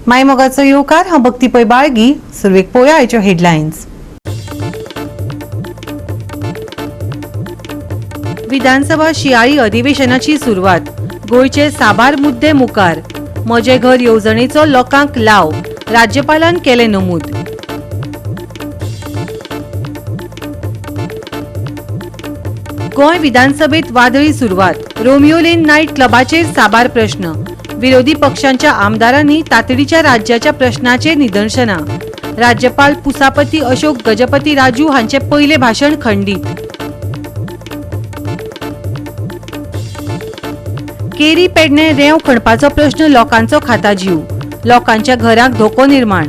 मायमोगाचो येवकार हांव भक्ती पै बाळगी. सुरवेक पळोवया आयच्यो हेडलायन्स. विधानसभा शियाळी अधिवेशनाची सुरवात. गोंयचे साबार मुद्दे मुखार. म्हजे घर येवजणेचो लोकांक लाव. राज्यपालान केले नमूद. गोंय विधानसभेत वादळी सुरवात. रोमियो लेन नायट क्लबाचेर साबार प्रश्न. विरोधी पक्षांच्या आमदारांनी तातडीच्या राज्याच्या प्रश्नाचेर निदर्शनां. राज्यपाल पुसापती अशोक गजपती राजू हांचे पयले भाशण खंडीत. केरी पेडणे रेंव खणपाचो प्रश्न लोकांचो खाता जीव. लोकांच्या घरांक धोको निर्माण.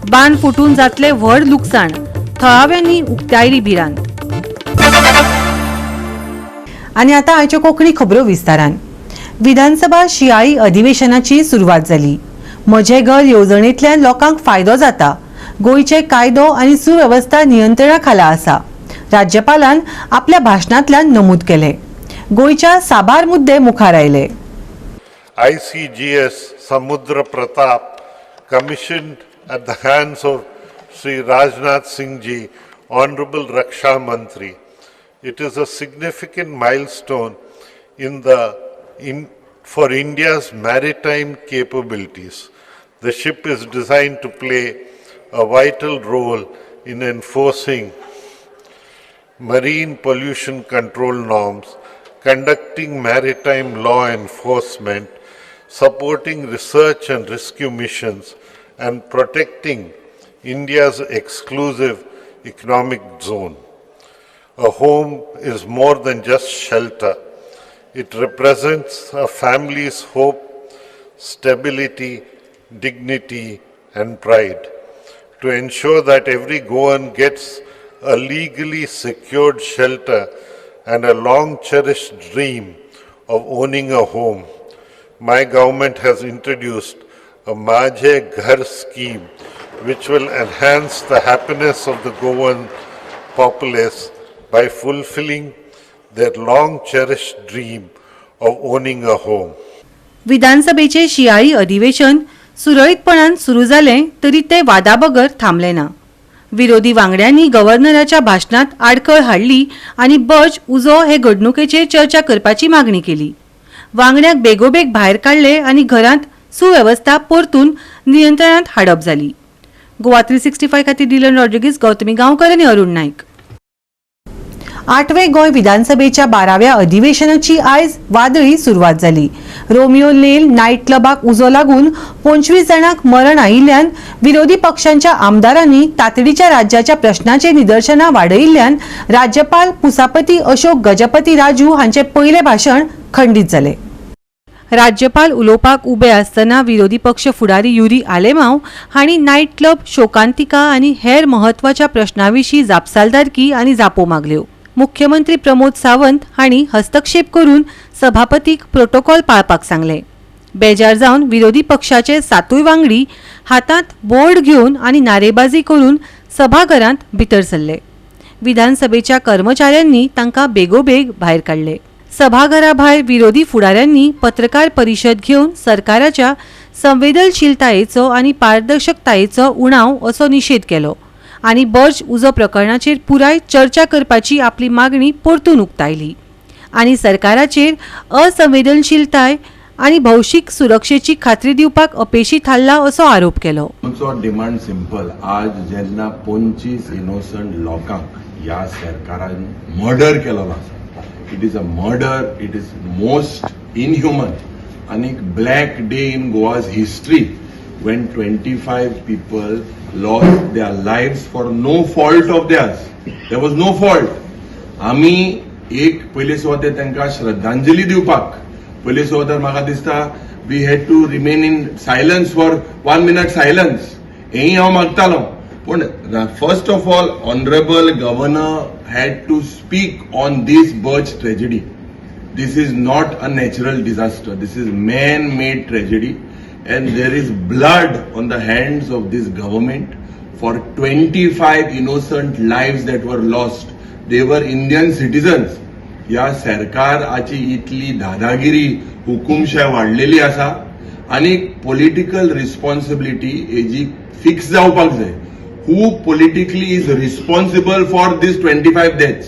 बांद फुटून जातले व्हड लुकसाण. थळाव्यांनी उक्तायली भिरांत. आनी आतां आयच्यो कोंकणी खबरो विस्तारान. विधानसभा शियाळी अधिवेशनाची सुरवात जाली. म्हजे घर येवजणेंतल्यान लोकांक फायदो जाता. गोंयचे कायदो आनी सुवेवस्था नियंत्रणा खाला आसा. राज्यपालान आपल्या भाशणांतल्यान नमूद केले. गोंयच्या साबार मुद्दे मुखार आयले. ICGS Samudra Pratap commissioned at the hands of Sri Rajnath Singh Ji, Honorable Raksha Mantri. It is a significant milestone for India's maritime capabilities. The ship is designed to play a vital role in enforcing marine pollution control norms, conducting maritime law enforcement, supporting research and rescue missions, and protecting India's exclusive economic zone. A home is more than just shelter. It represents a family's hope, stability, dignity, and pride. To ensure that every Goan gets a legally secured shelter and a long-cherished dream of owning a home, my government has introduced a Majhe Ghar scheme which will enhance the happiness of the Goan populace by fulfilling their long-cherished dream of owning a home. विधानसभेचे शियाळी अधिवेशन सुरळीतपणान सुरू जालें तरी ते वादाबगर थांबले ना. विरोधी वांगड्यांनी गव्हर्नराच्या भाशणात आडखळ हाडली आनी बज उजो हे घडणुकेचेर चर्चा करपाची मागणी केली. वांगड्यांक बेगोबेग भायर काडले आनी घरांत सुवेवस्था परतून नियंत्रणांत हाडप जाली. गोवा 365 खातीर डिलन रॉड्रिगीज, गौतमी गांवकर आनी अरुण नायक. 8वें गोंय विधानसभेच्या 12व्या अधिवेशनाची आयज वादळी सुरवात जाली. रोमियो लेन नायट क्लबाक उजो लागून 25 जाणांक मरण आयिल्ल्यान विरोधी पक्षांच्या आमदारांनी तातडीच्या राज्याच्या प्रश्नाचेर निदर्शनां वाडयिल्ल्यान राज्यपाल पुसापती अशोक गजपती राजू हांचे पयले भाशण खंडीत जाले. राज्यपाल उलोवपाक उबे आसतना विरोधी पक्ष फुडारी युरी आलेमांव हांणी नायट क्लब, शोकांतिका आनी हेर म्हत्वाच्या प्रश्नांविशीं जापसालदारकी आनी जापो मागल्यो. मुख्यमंत्री प्रमोद सावंत हांणी हस्तक्षेप करून सभापतीक प्रोटोकॉल पाळपाक सांगले. बेजार जावन विरोधी पक्षाचे 7 वांगडी हातांत बोर्ड घेवन आनी नारेबाजी करून सभाघरांत भितर सरले. विधानसभेच्या कर्मचाऱ्यांनी तांकां बेगोबेग भायर काडले. सभाघरा भायर विरोधी फुडाऱ्यांनी पत्रकार परिशद घेवन सरकाराच्या संवेदनशीलतायेचो आनी पारदर्शकतायेचो उणाव असो निशेध केलो आनी बर्ज उजो प्रकरणाचेर पुराय चर्चा करपाची आपली मागणी परतून उक्तायली आनी सरकाराचेर असंवेदनशीलताय आनी भौशीक सुरक्षेची खात्री दिवपाक अपेशी थारला असो आरोप केलो. Demand simple. आज जेन्ना 25 इनोसंट लोकांक ह्या सरकारान मर्डर केलो आसा, it is a murder, it is most inhuman and a black day in Goa's history when 25 people lost their lives for no fault of theirs. There was no fault. आमी एक पयले सुवातेर तांकां श्रद्धांजली दिवपाक पयले सुवातेर म्हाका दिसता we had to remain in silence for 1 minute silence. हेंय हांव मागतालो. पण first of all, Honorable Governor had to speak on this Birch tragedy. This is not a natural disaster. This is man-made tragedy, and there is blood on the hands of this government for 25 innocent lives that were lost. They were Indian citizens. या सरकाराची इतली दादागिरी हुकुमशाही वाढलेली असा आनी political responsibility हेजी fix जावपाक जाय. Who politically is responsible for these 25 deaths.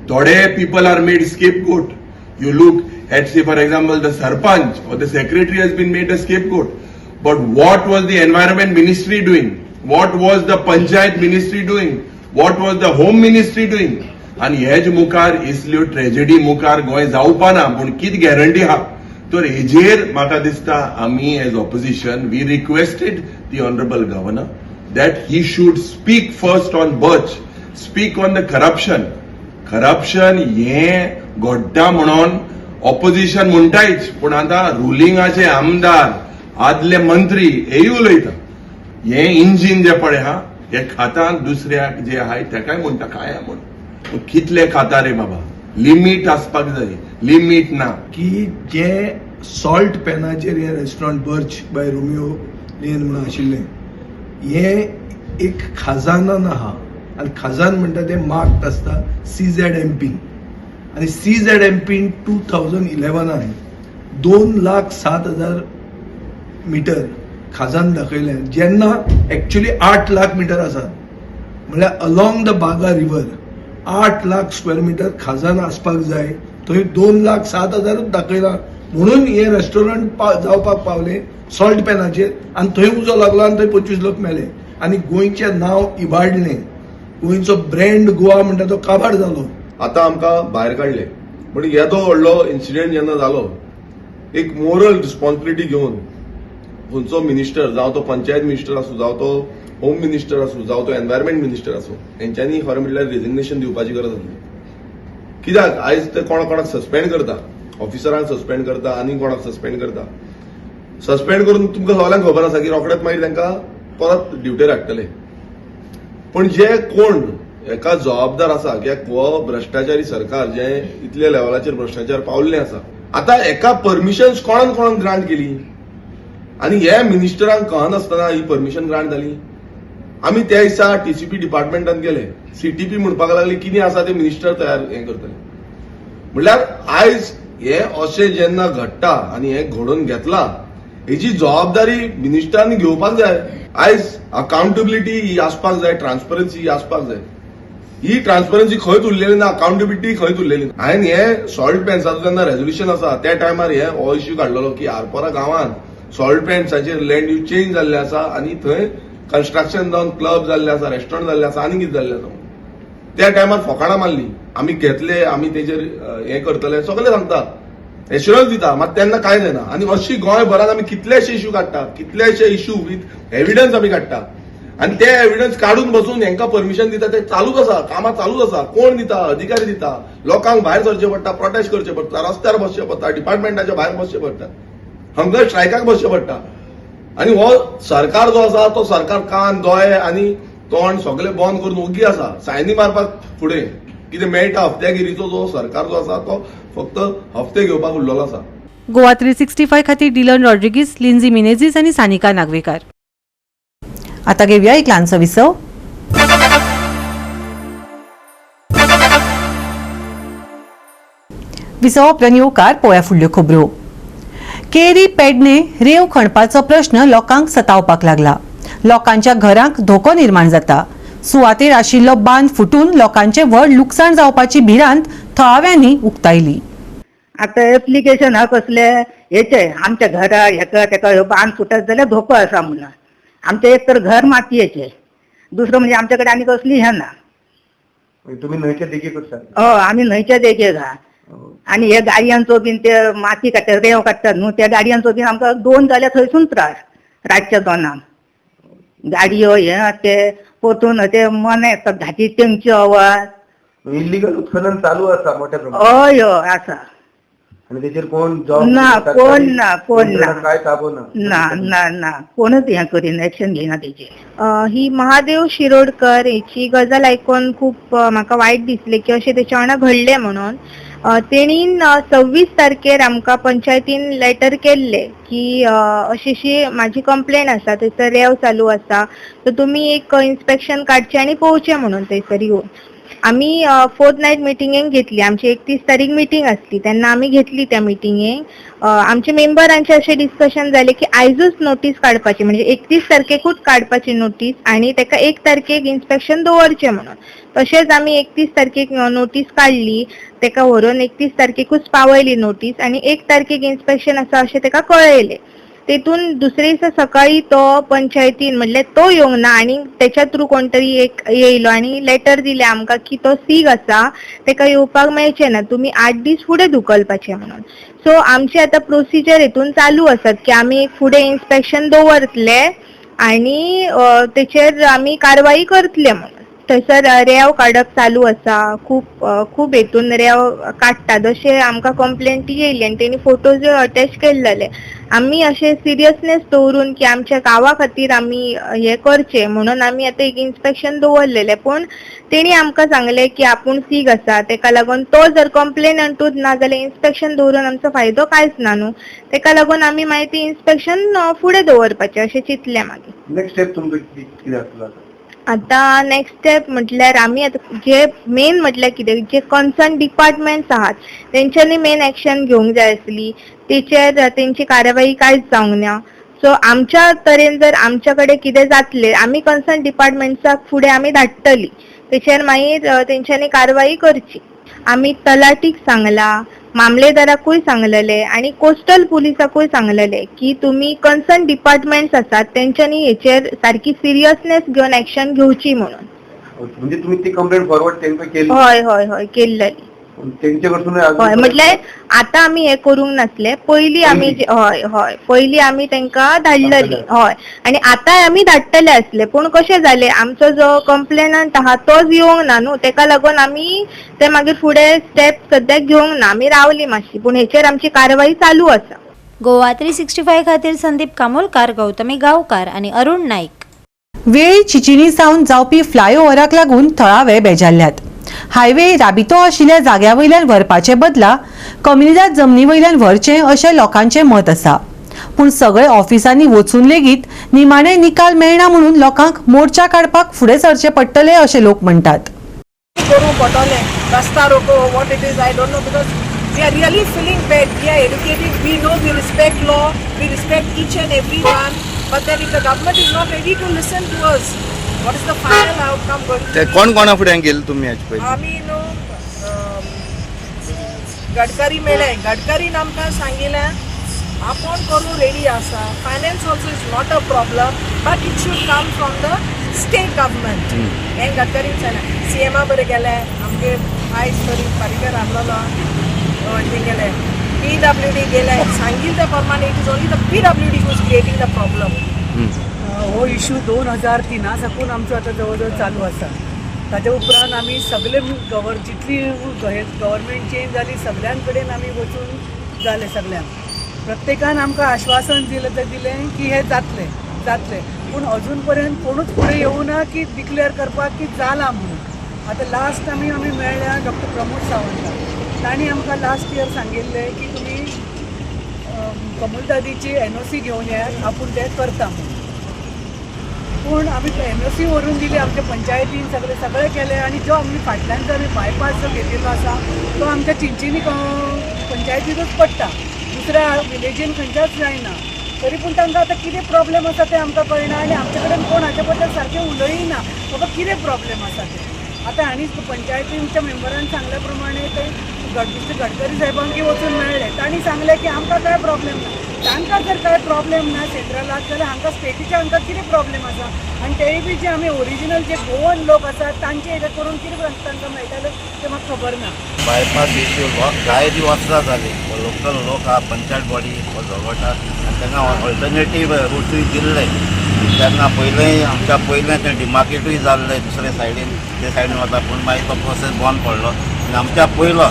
थोडे people are made scapegoat. You look at, say, for example, the Sarpanch or the secretary has been made a scapegoat. But what was the environment ministry doing? What was the panchayat ministry doing? What was the home ministry doing? And hedge मुखार इसल्यो tragedy मुखार गोंय जावपा ना पूण कित guarantee आहा? तर हेजेर म्हाका दिसता आमी as opposition we requested the honourable governor that he should speak first on Birch, speak on the corruption. Corruption हे घडटा म्हणून ऑपोजिशन म्हणटायच पूण आता रुलिंगाचे आमदार आदले मंत्री हेय उलयता. हे इंजिन जे पळय हा हे खाता दुसऱ्याक जे आहाय तेकाय म्हणटा काय म्हण. कितले खाता रे बाबा? लिमीट आसपाक जाय. लिमीट ना. की जे सॉल्ट पॅनाचेर हे restaurant Birch by Romeo Lane म्हणून आशिल्ले हे एक खजानान आहा आनी खजान म्हणटा ते मार्क्ड आसता CZMP आणि CZMP 2011 2,07,000 मीटर खजान दाखयले जेन्ना एक्चुअली 8 लाख मीटर आसात. म्हळ्यार along the Baga river 8 lakh square metre खजान आसपाक जाय. थंय 2,07,000 दाखयला म्हणून हे रेस्टॉरंट जावपाक पावले सॉल्ट पॅनाचेर आनी थंय उजो लागलो आनी थंय 25 लोक मेले आनी गोंयचें नांव इबाडलें. गोंयचो ब्रँड गोवा म्हणटा तो काबार जालो. आता आमकां भायर काडले म्हणजे येदो व्हडलो इन्सिडेंट जेन्ना जालो एक मोरल रिस्पॉन्सिबिलिटी घेवन खंयचो मिनिस्टर जावं तो पंचायत मिनिस्टर आसूं जावं तो होम मिनिस्टर आसूं जावं तो एनवायरमेंट मिनिस्टर आसूं हेंच्यांनी खरें म्हणल्यार रेजिग्नेशन दिवपाची गरज आसली. कित्याक आयज ते कोणाक सस्पेंड करता, ऑफिसरांक सस्पेंड करता आनी कोणाक सस्पेंड करता. सस्पेंड करून तुमकां सगळ्यांक खबर आसा की रोखडेंच मागीर तांकां परत ड्युटेर हाडटले. पण जे कोण एका जबाबदार आसा कित्याक हो भ्रष्टाचारी सरकार जे इतल्या लेवलाचेर भ्रष्टाचार पावल्लें आसा आता एका परमिशन्स कोणान ग्रांट केली आनी हे मिनिस्टरांक कळनासतना ही परमिशन ग्रांट जाली. आमी त्या दिसा TCP डिपार्टमेंटान गेले. CTP म्हणपाक लागले कितें आसा ते मिनिस्टर तयार हें करतले. म्हणल्यार आयज हे अशें जेन्ना घडटा आनी हे घडोवन घेतला हेची जबाबदारी मिनिस्टरांनी घेवपाक जाय. आयज अकाउंटेबिलिटी ही आसपाक जाय, ट्रान्सपरन्सी ही आसपाक जाय. ही ट्रान्सपरन्सी खंयच उरलेली ना, अकाउंटेबिलिटी खंयच उरलेली ना. हांवें हे सॉल्ट पॅन्साचो जेन्ना रेझोल्युशन आसा त्या टायमार हो इश्यू काडलेलो की आरपोरा गांवांत सॉल्ट पॅन्साचेर लँड यूज चेंज जाल्ले आसा आनी थंय कन्स्ट्रक्शन जावन क्लब जाल्ले आसा, रेस्टॉरंट जाल्ले आसा आनी कितें जाल्ले आसा. त्या टायमार फकाणां मारली आमी घेतले आमी तेजेर हें करतले सगळे सांगता एश्युरन्स दिता मात तेन्ना कांय जायना. आनी अशी गोंयभरांत आमी कितलेशे इश्यू काडटा, कितलेशे इश्यू विथ एविडन्स आमी काडटा आनी ते एविडन्स काडून बसून हेंकां परमिशन दिता ते चालूच आसा, कामां चालूच आसा. कोण दिता? अधिकारी दिता. लोकांक भायर सरचें पडटा, प्रोटेस्ट करचें पडटा, रस्त्यार बसचें पडटा, डिपार्टमेंटाच्या भायर बसचें पडटा, हंगर स्ट्रायकाक बसचें पडटा. आनी हो सरकार जो आसा तो सरकार कान दोळे आनी तोंड सगळें बंद करून ओगी आसा. सायनी मारपाक फुडें कितें मेळटा हप्त्यागिरीचो जो सरकार जो आसा तो फक्त हप्ते घेवपाक उरलेलो आसा. गोवा 365 खातीर डिलन रॉड्रिगीस, लिन्झी मिनेझीस आणि सानिका नागवेकर. आता घेऊया एक ल्हानसो विसव. विसव उपरांत येवकार पळोवया फुडल्यो खबरो. केरी पेडणे रेंव खणपाचो प्रश्न लोकांक सतावपाक लागला. लोकांच्या घरांक धोको निर्माण जाता. सुवातेर आशिल्लो बांद फुटून लोकांचे व्हड लुकसाण जावपाची भिरांत थळाव्यांनी उक्तायली. आता एप्लिकेशन हा कसले हेचे आमच्या घरा हेका तेका ह्यो बांद फुटत जाल्यार धोको आसा म्हणून. आमचे एक तर घर मातयेचे, दुसरं म्हणजे आमच्याकडे आनी कसली हे ना. तुम्ही न्हंयच्या देगेक करता? आमी न्हंयच्या देगेक हा. आणि हे गाडयांचो बीन ते माती काडटा रेंव काडटात न्हू त्या गाडयांचो बीन आमकां 2 जाल्यार थंयसून त्रास रातच्या 2 गाडयो हे ते परतून ते मने येतात घाटी तेंचे आवाज. इल्लीगल उत्खनन चालू आसा मोठ्या प्रमाणात? हय हय आसा. आणि त्याचेर कोण जॉब ना कोण ना कोण ना काय ताबो ना ना ना ना कोणच हे करीना एक्शन घेयना तेजेर. ही महादेव शिरोडकर हेची गजाल आयकून खूप म्हाका वायट दिसले की अशें तेच्या वांगडा घडलें म्हणून. तेणीन 26 तारखेर आमकां पंचायतीन लेटर केल्ले की अशी माझी कंप्लेंट आसा, थंयसर रेंव चालू आसा, तर तुमी एक इन्स्पेक्शन काडचें आनी पळोवचें म्हणून थंयसर येवन. आम्ही फोर्थ नाईट मिटिंगेक घेतली. आमची 31 तारीख मिटिंग असली तेन्ना आमी घेतली त्या मिटिंगेक. आमचे मेंबरांचे असे डिस्कशन जाले की आयजूच नोटीस काडपाची, म्हणजे 31 तारखेकूच काडपाची नोटीस आणि तेका 1 तारखेक इन्स्पेक्शन दवरचें म्हणून. तशेंच आमी 31 तारखेक नोटीस काडली, तेका व्हरून 31 तारखेकूच पावयली नोटीस आणि 1 तारखेक इन्स्पेक्शन आसा अशें तेका कळयलें. तेतून दुसरे दिसा सकाळी तो पंचायतीन म्हणले तो येवंक ना आणि त्याच्या थ्रू कोणतरी एक येयलो आणि लेटर दिले आमकां की तो सीग आसा, तेका येवपाक मेळचें ना, तुमी 8 दीस फुडें धुकलपाचें म्हणून. सो आमची आतां प्रोसिजर हेतून चालू आसात की आमी फुडें इन्स्पेक्शन दवरतले आणि तेचेर आमी कारवाई करतले म्हणून. थंयसर रेंव काडप चालू आसा. खूप हेतून रेंव काडटा जशें आमकां कंप्लेंटी येयली आणि तेणी फोटोज अटॅच केल्ले. आमी अशें सिरियसनेस दवरून की आमच्या गांवा खातीर आमी हें करचें म्हणून आमी आतां एक इन्स्पेक्शन दवरलेलें. पूण तेणी आमकां सांगलें की आपूण सीग आसा, तेका लागून तो जर कंप्लेनंटूच ना जाल्यार इन्स्पेक्शन दवरून आमचो फायदो कांयच ना न्हू. तेका लागून आमी मागीर ती इन्स्पेक्शन फुडें दवरपाचें अशें चिंतलें. मागीर नेक्स्ट स्टेप तुमचो कितें आसलो? आता नेक्स्ट स्टेप म्हटल्यार आमी आतां जे मेन म्हटल्यार कितें, जे कन्सर्न डिपार्टमेंट्स आहात तेंच्यांनी मेन एक्शन घेवंक जाय आसली. तेचेर तेंची कारवाई कांयच जावंक ना. सो आमच्या तरेन जर आमच्या कडेन कितें जातलें आमी कन्सर्न डिपार्टमेंट्साक फुडें आमी धाडटली. तेचेर मागीर तेंच्यांनी कारवाई करची. आमी तलाटीक सांगला, मामलेदाराकूय सांगलेले आणि कोस्टल पुलिसाकूय सांगलेले की तुम्ही कन्सर्न डिपार्टमेंट्स आसात तेंच्यांनी हेचेर सारकी सिरियसनेस घेवन एक्शन घेवची म्हणून. म्हणजे तुम्ही ती कंप्लेंट फॉरवर्ड तेंका केली? हय हय हय केल्ली. तेंचे कडसून हय म्हटल्यार आता आमी हे करूंक नासले, पयलीं आमी हय हय पयलीं आमी तेंकां धाडलेली. हय आणि आतांय आमी धाडटले आसले. पूण कशें जालें, आमचो जो कंप्लेनंट आहा तोच येवंक ना न्हू, तेका लागून आमी ते मागीर फुडें स्टेप सद्याक घेवंक ना, आमी रावली मातशी. पूण हेचेर आमची कारवाई चालू आसा. गोवा 365 खातीर संदीप कामोलकार, गौतमी गांवकार आणि अरुण नाईक. वेळी चिचिनी सावन जावपी फ्लायओव्हराक लागून थळावे बेजारल्यात. हायवे राबितो आशिल्ल्या जाग्या वयल्यान व्हरपाचे बदला कम्युनिदाद जमनी वयल्यान व्हरचें अशें लोकांचें मत आसा. पूण सगळे ऑफिसांनी वचून लेगीत निमाणे निकाल मेळना म्हणून लोकांक मोर्चा काडपाक फुडें सरचें पडटलें अशें लोक म्हणटात. करूंक पडटलें रस्ता रोको what it is, I don't know, because we are really feeling bad. We are educated, we know, we respect law, we respect each and every one, but then if the government is not ready to listen to us, what is the final outcome going to be? कोण फुडें गेले तुमी हाचे पयलीं? आमी न्हू गडकरी मेळ्ळे, गडकरीन आमकां सांगिल्लें आपूण करूं रेडी आसा. Finance also is not a problem, but it should come from the state government. हें गडकरीन सांगलें. सीएमा बरें गेलें, आमगे आयज तरी पारीकर आहलोलो थंय गेले, PWD गेले, सांगिल्ले त्या प्रमाणे it is only the PWD who is creating the problem. हो इश्यू 2003 साकून आमचो आतां जवळ जवळ चालू आसा. ताच्या उपरांत आमी सगळे जितली गव्हर्मेंट चेंज जाली सगळ्यां कडेन आमी वचून जालें सगळ्यांक. प्रत्येकान आमकां आश्वासन दिलें की हे जातलें जातलें, पूण अजून पर्यंत कोणूच फुडें येवना की डिक्लेअर करपाक की जालां म्हणून. आतां लास्ट आमी मेळ्ळ्या डॉक्टर प्रमोद सावंत. तांणी आमकां लास्ट इयर सांगिल्लें की तुमी कमलदादीची NOC घेवन येयात, आपूण तें करता म्हणून. पूण आमी NOC व्हरून दिली आमच्या पंचायतीन, सगळें केलें. आनी जो आमी फाटल्यान जो आमी बायपास जो घेतिल्लो आसा तो आमच्या चिंचिनी पंचायतीनूच पडटा, दुसऱ्या विलेजीन खंयच्याच जायना. तरी पूण तांकां आतां कितें प्रॉब्लेम आसा तें आमकां कळना आनी आमचे कडेन कोण हाचे बद्दल सारकें उलयना बाबा कितें प्रॉब्लेम आसा तें. आतां आनी पंचायतीच्या मेंबरान सांगल्या प्रमाणे ते गडकरी साहेबांकी वचून मेळ्ळे. तांणी सांगलें की आमकां कांय प्रॉब्लेम ना. तांकां जर काय प्रॉब्लेम ना सेंट्रलाक जाल्यार हांगा स्टेटीच्या हांकां कितें प्रॉब्लेम आसा. आनी तेय बी जे आमी ओरिजिनल जे गोवन लोक आसात तांचे हेजे करून कितें तांकां मेळटलें तें म्हाका खबर ना. बायपास इश्यू जाय ती वर्सां जाली. लोकल लोक आहा, पंचायत बॉडी झगडटा आनी तांकां ऑल्टरनेटीव रूटूय दिल्ले. तेन्ना पयलें आमच्या पयलें तें डिमार्केटूय जाल्लें दुसरे सायडीन, ते सायडीन वता. पूण मागीर तो प्रोसेस बंद पडलो आनी आमच्या पयलो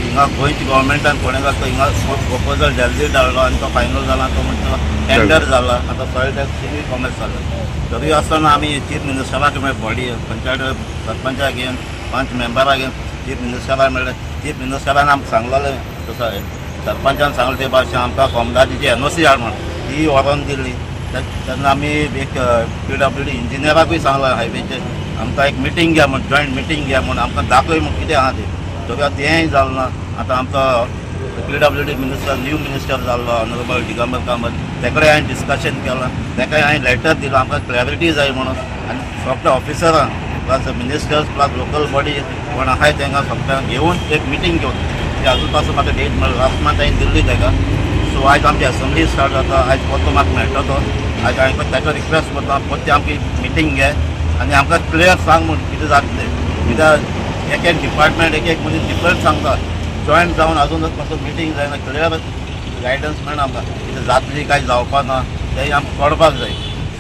हिंगा गोंयच्या गव्हर्मेंटान कोणें जाता हिंगा प्रपोजल जल्दी धाडलो आनी तो फायनल जाला. तो म्हणटा टेंडर जाला. आतां सॉयल टॅक्स सिवील कॉमर्स जालें. तरी आसतना आमी चीफ मिनिस्टराक बॉडी पंचायत सरपंचाक घेवन 5 मेंबराक घेवन चीफ मिनिस्टराक मेळ्ळे. चीफ मिनिस्टरान आमकां सांगलेलें तसो सरपंचान सांगलें ते भाशेन आमकां कॉमदादीची NOC हाड म्हणून ती व्हरोन दिल्ली. तेन्ना आमी एक PWD इंजिनियराकूय सांगलां हायवेचे आमकां एक मिटींग घ्या म्हण जॉयंट मिटींग घ्या म्हण आमकां दाखय म्हण कितें आहा तें सगळ्यात तेंय जालें ना. आतां आमकां PWD मिनिस्टर न्यू मिनिस्टर जाल्लो ऑनरेबल दिगंबर कामत तेकडे हांवें डिस्कशन केलां तेका हांवें लेटर दिलो आमकां क्लॅरिटी जाय म्हणून आनी सगळ्या ऑफिसरांक plus ministers plus local body कोण आहाय तांकां सगळ्यांक घेवन एक मिटींग घेवन ती आजून पासून म्हाका डेट मेळ्ळी लास्ट मंथ हांवें दिल्ली ताका. सो आयज आमची असेंब्ली स्टार्ट जाता आयज परतो म्हाका मेळटा तो आयज हांवें ताका रिक्वेस्ट करता परती आमची मिटींग घे आनी आमकां क्लियर सांग म्हूण कितें जातलें कित्याक एक एक डिपार्टमेंट एक एक मनीस डिफरंट सांगता जॉयंट जावन आजूनच मातसो मिटींग जायना क्लियर गायडन्स मेळना आमकां कितें जातली काय जावपा ना तें आमकां कळपाक जाय.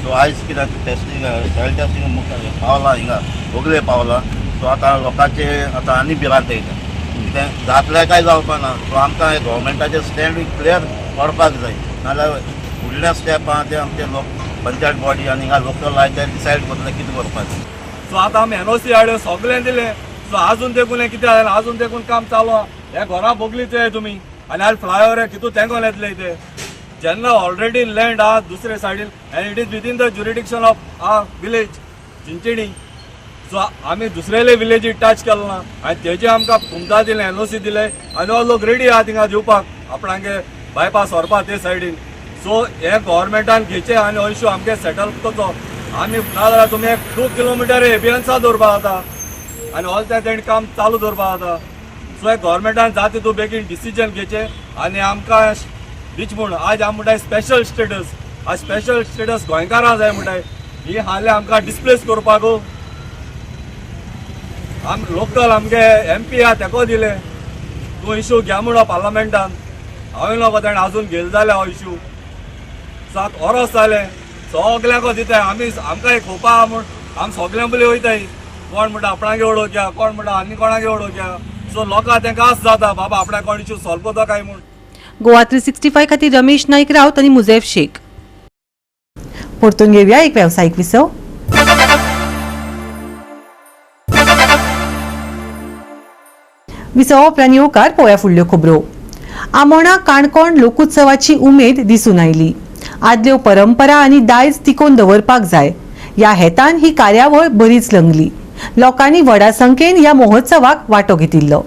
सो आयज कित्याक टेस्टींग सॉयल टेस्टींग पावलां हिंगा बोगले पावलां सो आतां लोकांचे आतां आनी भिरांत येता कितें जातलें काय जावपा ना. सो आमकां गव्हर्मेंटाचें स्टँड क्लियर पडपाक जाय नाजाल्यार फुडल्या स्टेपां ते आमचे लोक पंचायत बॉडी आनी हिंगा लोकल आहाय ते डिसायड करतले कितें करपाचें. सो आतां आमी NOC हाडयो सगळें दिलें. सो आजून देखून कितें जालें आजून देखून काम चालू आहा. हे घरां बोगलीचे तुमी आनी आयज फ्लायओवर कितू तेंकोन येतले ते जेन्ना ऑलरेडी लँड आहा दुसरे सायडीन and it is within the jurisdiction of our village Chinchani. So आमी दुसरेले विलेजी टच केलो ना आनी तेजे आमकां कुमता दिलें NOC दिलें आनी हो लोक रेडी आहा थिंगा दिवपाक आपणागे बायपास व्हरपाक ते सायडीन. सो हे गव्हर्मेंटान घेवचें आनी हो इश्यू आमगे सेटल करचो. आमी नाजाल्यार तुमी एक 2 किलोमिटर एबियन्सा दवरपा जाता आनी ऑल त्या तेणी काम चालू दवरपा जाता. सो हे गव्हर्मेंटान जाता तितू बेगीन डिसिजन घेवचें आनी आमकां बीच म्हूण आज आम म्हणटाय स्पेशल स्टेटस आज स्पेशल स्टेटस गोंयकारां जाय म्हणटाय ही हाले आमकां डिस्प्लेस करपाक आम लोकल आमगे MP आहा तेको दिलें तूं इश्यू घ्या म्हणून पार्लमेंटान हांवें नको ताणें आजून घेल जालें हो इश्यू. सात ओरोस जालें सगल्यांक दिताय आमी आमकां एक खोपा आहा म्हूण आमी सगळ्यां बली वयताय कोण म्हणटा आपणागे वडोवया कोण म्हणटा आनी कोणागे वडोवया. सो लोकां तांकां आस जाता बाबा आपणा कोण इश्यू सॉल्व करता काय म्हूण. गोवा 365 खातीर रमेश नाईक रावत आनी मुझैफ शेख. परतून घेवया एक वेवसायीक विसव. विसव उपरांत येवकार पळोवया फुडल्यो खबरो. आमोणा काणकोण लोकोत्सवाची उमेद दिसून आयली. आदल्यो परंपरा आनी दायज तिकोवन दवरपाक जाय ह्या हेतान ही कार्यावळ बरीच रंगली. लोकांनी व्हडा संख्येन ह्या महोत्सवाक वांटो घेतिल्लो.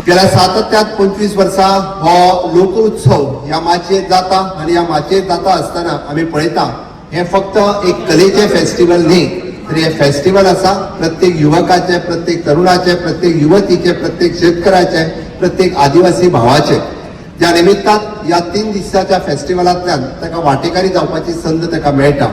गेल्या सातत्यात 25 वर्सां हो लोकोत्सव ह्या माचयेर जाता आनी ह्या माचयेर जाता आसतना आमी पळयता हे फक्त एक कलेचे फेस्टिवल न्ही तर हे फेस्टिवल आसा प्रत्येक युवकाचे प्रत्येक तरुणाचे प्रत्येक युवतीचे प्रत्येक शेतकाराचे प्रत्येक आदिवासी भावाचे. ज्या निमित्तान ह्या 3 दिसाच्या फेस्टिवलांतल्यान ताका वांटेकारी जावपाची संद ताका मेळटा.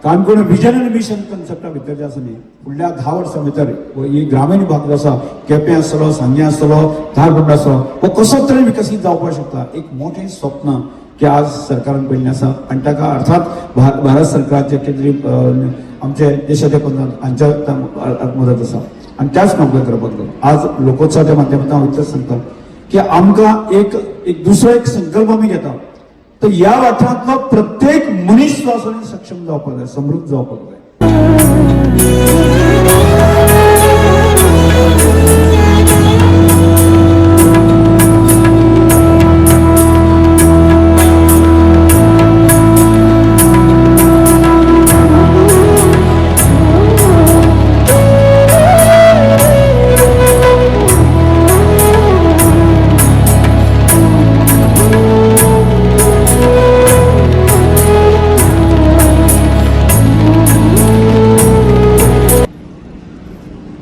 काणकोण विजन आनी मिशन कन्सेप्टा भितर जे आसा न्ही फुडल्या 10 वर्सां भितर ही ग्रामीण भाग जो आसा केपें आसतलो सांगे आसतलो धारगुंड आसतलो हो कसो तरेन विकसीत जावपाक शकता एक मोठें स्वप्न की आज सरकारान पयल्लें आसा आनी ताका अर्थात भारत सरकारचे केंद्रीय आमचे देशाचे पंतप्रधान हांच्या मदत आसा आनी त्याच नोकऱ्यो करपाक जाय. आज लोकोत्सवाच्या माध्यमांतल्यान हांव इतलेंच सांगता की आमकां एक दुसरो एक संकल्प आमी घेता तर ह्या वाठारांतलो प्रत्येक मनीस जो आसा सक्षम जावपाक जाय समृद्ध जावपाक जाय.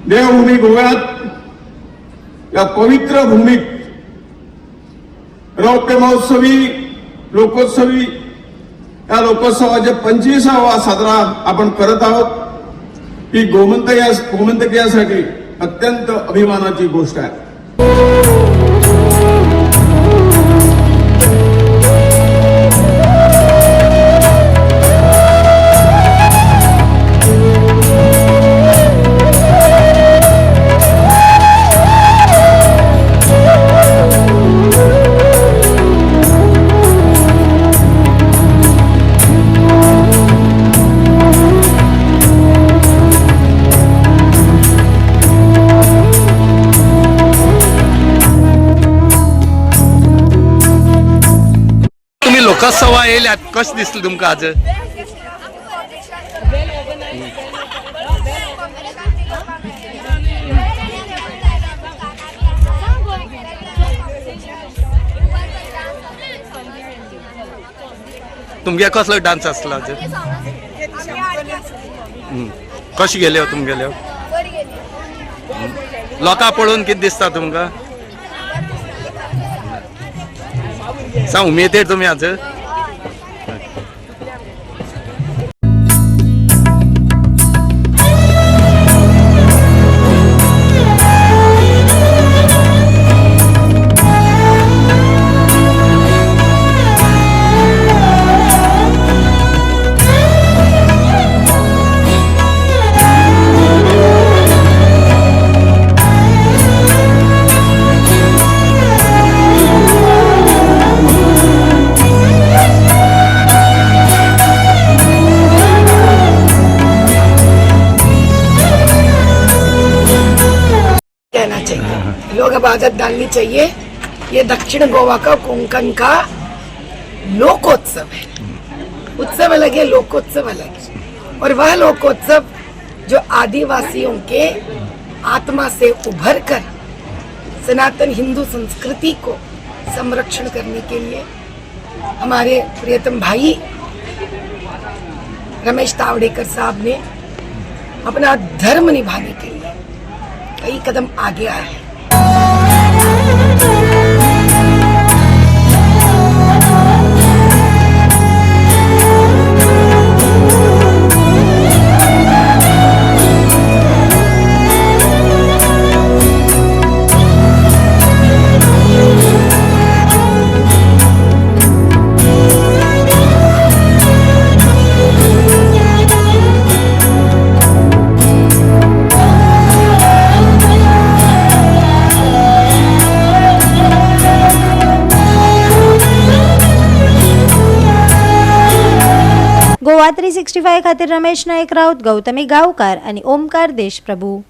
देवभूमी गोव्यात या पवित्र भूमीत रौप्य महोत्सवी लोकोत्सवी या लोकोत्सवाचे 25वा साजरा आपण करत आहोत. ही गोमंतकीयासाठी अत्यंत अभिमानाची गोष्ट आहे. लोकोत्सवा येयल्यात कशें दिसलें तुमकां आज? तुमगे कसलो डान्स आसलो आज? कशें गेले तुम गेले? लोकां पळोवन कितें दिसता तुमकां? सा उमेदीर तुमी आज? कहना चाहिए, लोग इबादत डालनी चाहिए. ये दक्षिण गोवा का कोंकण का लोकोत्सव है. उत्सव अलग है, लोकोत्सव अलग है. और वह लोकोत्सव जो आदिवासियों के आत्मा से उभर कर सनातन हिंदू संस्कृति को संरक्षण करने के लिए हमारे प्रियतम भाई रमेश तावड़ेकर साहब ने अपना धर्म निभाने के लिए कई कदम आगे आए हैं. गोवा 365 खातीर रमेश नायक राऊत, गौतमी गांवकार आणि ओमकार देशप्रभू.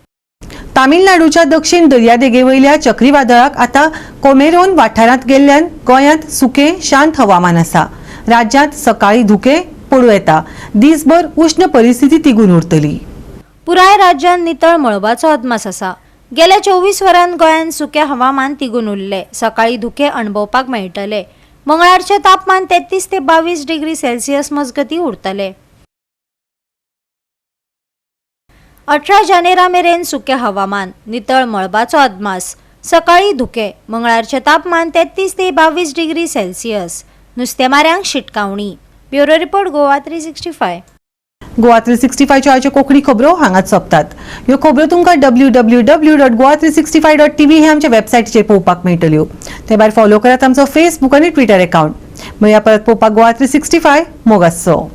तामिळनाडूच्या दक्षिण दर्यादेगेवयल्या चक्रीवादळाक आता कोमेरोन वाठारांत गेल्ल्यान गोंयांत सुके शांत हवामान आसा. राज्यांत सकाळी धुके पडूं येता. दिसभर उष्ण परिस्थिती तिगून उरतली. पुराय राज्यात नितळ मळबाचो अदमास आसा. गेल्या 24 वरांत गोंयांत सुके हवामान तिगून उरले. सकाळी धुके अणभवपाक मेळटले. मंगळारचे तापमान 33 ते 22 डिग्री सेल्सियस मजगती उरतले. 18 जानेरा मेरेन सुके हवामान, नितळ मळबाचो अदमास. सकाळी धुके. मंगळारचे तापमान 33 ते 22 डिग्री सेल्सियस. नुस्तेमाऱ्यांक शिटकावणी. Bureau report Goa 365. गोवा 365 च्यो आयच्यो कोंकणी खबरो हांगाच सोंपतात. ह्यो खबरो तुमकां www.goa365.tv हे आमच्या वेबसायटीचेर पळोवपाक मेळटल्यो. ते भायर फॉलो करात आमचो फेसबुक आनी ट्विटर अकाउंट. मेळया परत पळोवपाक गोवा 365. मोग आसचो.